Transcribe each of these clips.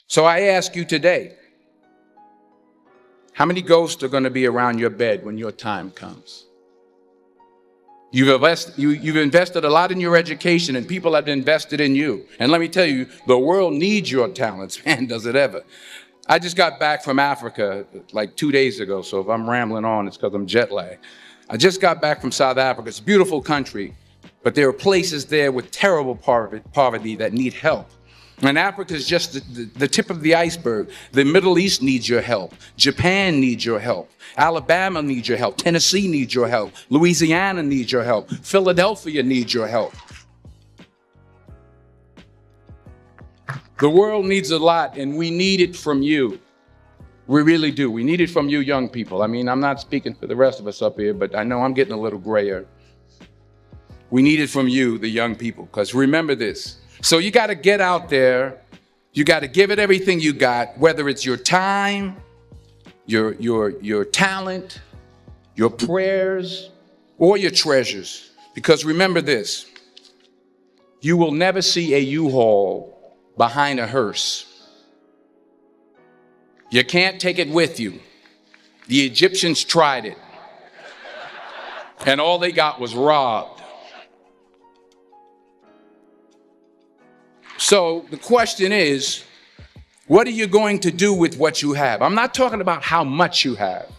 So I ask you today, how many ghosts are going to be around your bed when your time comes? You've invested a lot in your education, and people have invested in you. And let me tell you, the world needs your talents, man, does it ever. I just got back from Africa like 2 days ago, so if I'm rambling on, it's because I'm jet lagged. I just got back from South Africa. It's a beautiful country, but there are places there with terrible poverty that need help. And Africa is just the tip of the iceberg. The Middle East needs your help. Japan needs your help. Alabama needs your help. Tennessee needs your help. Louisiana needs your help. Philadelphia needs your help. The world needs a lot, and we need it from you. We really do. We need it from you young people. I mean, I'm not speaking for the rest of us up here, but I know I'm getting a little grayer. We need it from you, the young people, because remember this. So you got to get out there. You got to give it everything you got, whether it's your time, your talent, your prayers, or your treasures. Because remember this, you will never see a U-Haul behind a hearse. You can't take it with you. The Egyptians tried it, and all they got was robbed. So the question is, what are you going to do with what you have? I'm not talking about how much you have.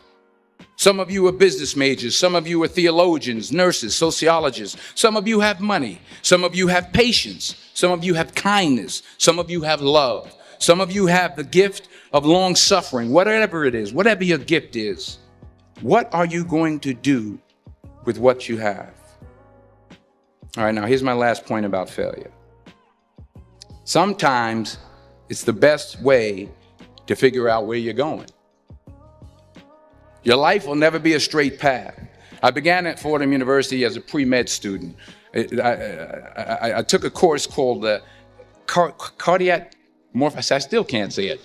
Some of you are business majors. Some of you are theologians, nurses, sociologists. Some of you have money. Some of you have patience. Some of you have kindness. Some of you have love. Some of you have the gift of long suffering. Whatever it is, whatever your gift is, what are you going to do with what you have? All right, now here's my last point about failure. Sometimes it's the best way to figure out where you're going. Your life will never be a straight path. I began at Fordham University as a pre-med student. I took a course called cardiac morphogenesis. I still can't say it.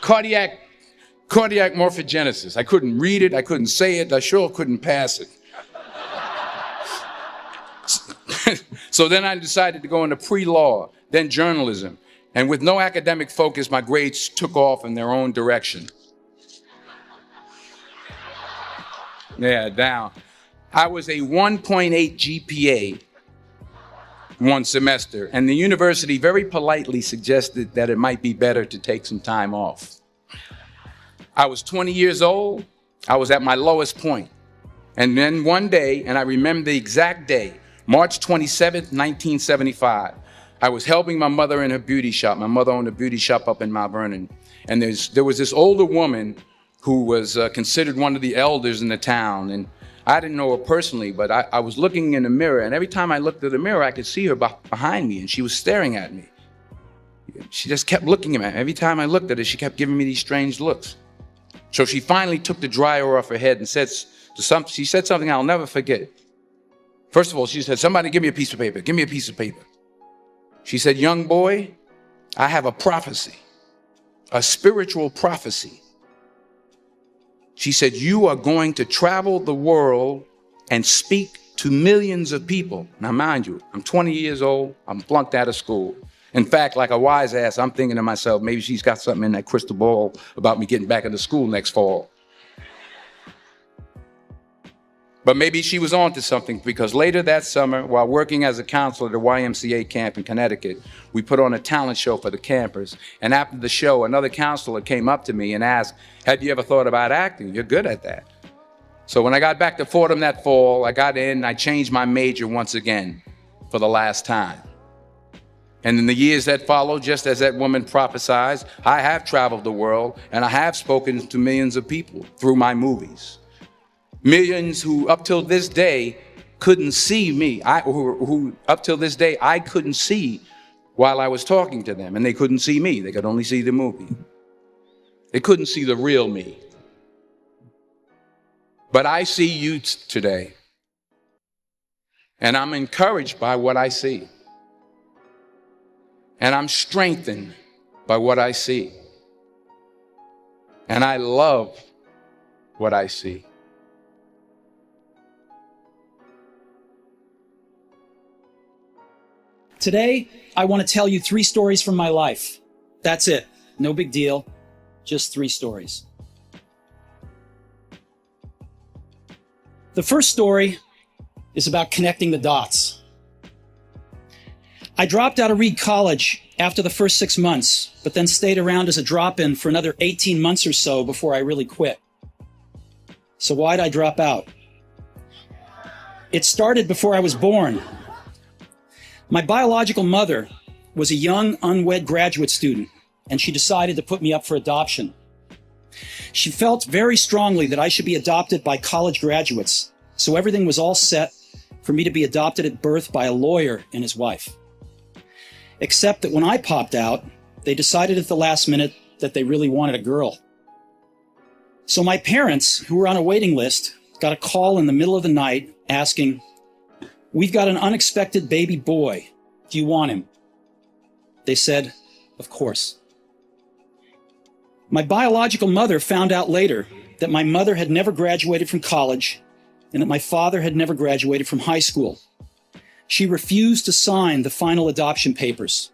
Cardiac morphogenesis. I couldn't read it. I couldn't say it. I sure couldn't pass it. So then I decided to go into pre-law, then journalism. And with no academic focus, my grades took off in their own direction. Yeah, down. I was a 1.8 GPA one semester, and the university very politely suggested that it might be better to take some time off. I was 20 years old. I was at my lowest point. And then one day, and I remember the exact day, March 27th, 1975, I was helping my mother in her beauty shop. My mother owned a beauty shop up in Mount Vernon. And there was this older woman who was considered one of the elders in the town. And I didn't know her personally, but I was looking in the mirror, and every time I looked at the mirror, I could see her behind me, and she was staring at me. She just kept looking at me. Every time I looked at her, she kept giving me these strange looks. So she finally took the dryer off her head and she said something I'll never forget. First of all, she said, "Somebody give me a piece of paper. Give me a piece of paper." She said, "Young boy, I have a prophecy, a spiritual prophecy." She said, "You are going to travel the world and speak to millions of people." Now, mind you, I'm 20 years old. I'm flunked out of school. In fact, like a wise ass, I'm thinking to myself, maybe she's got something in that crystal ball about me getting back into school next fall. But maybe she was onto something, because later that summer, while working as a counselor at the YMCA camp in Connecticut, we put on a talent show for the campers. And after the show, another counselor came up to me and asked, "Have you ever thought about acting? You're good at that." So when I got back to Fordham that fall, I got in and I changed my major once again for the last time. And in the years that followed, just as that woman prophesied, I have traveled the world and I have spoken to millions of people through my movies. Millions who up till this day couldn't see me, who up till this day I couldn't see while I was talking to them, and they couldn't see me. They could only see the movie. They couldn't see the real me. But I see you today, and I'm encouraged by what I see. And I'm strengthened by what I see. And I love what I see. Today, I want to tell you 3 stories from my life. That's it. No big deal. Just 3 stories. The first story is about connecting the dots. I dropped out of Reed College after the first 6 months, but then stayed around as a drop-in for another 18 months or so before I really quit. So why'd I drop out? It started before I was born. My biological mother was a young, unwed graduate student, and she decided to put me up for adoption. She felt very strongly that I should be adopted by college graduates, so everything was all set for me to be adopted at birth by a lawyer and his wife. Except that when I popped out, they decided at the last minute that they really wanted a girl. So my parents, who were on a waiting list, got a call in the middle of the night asking, "We've got an unexpected baby boy. Do you want him?" They said, "Of course." My biological mother found out later that my mother had never graduated from college and that my father had never graduated from high school. She refused to sign the final adoption papers.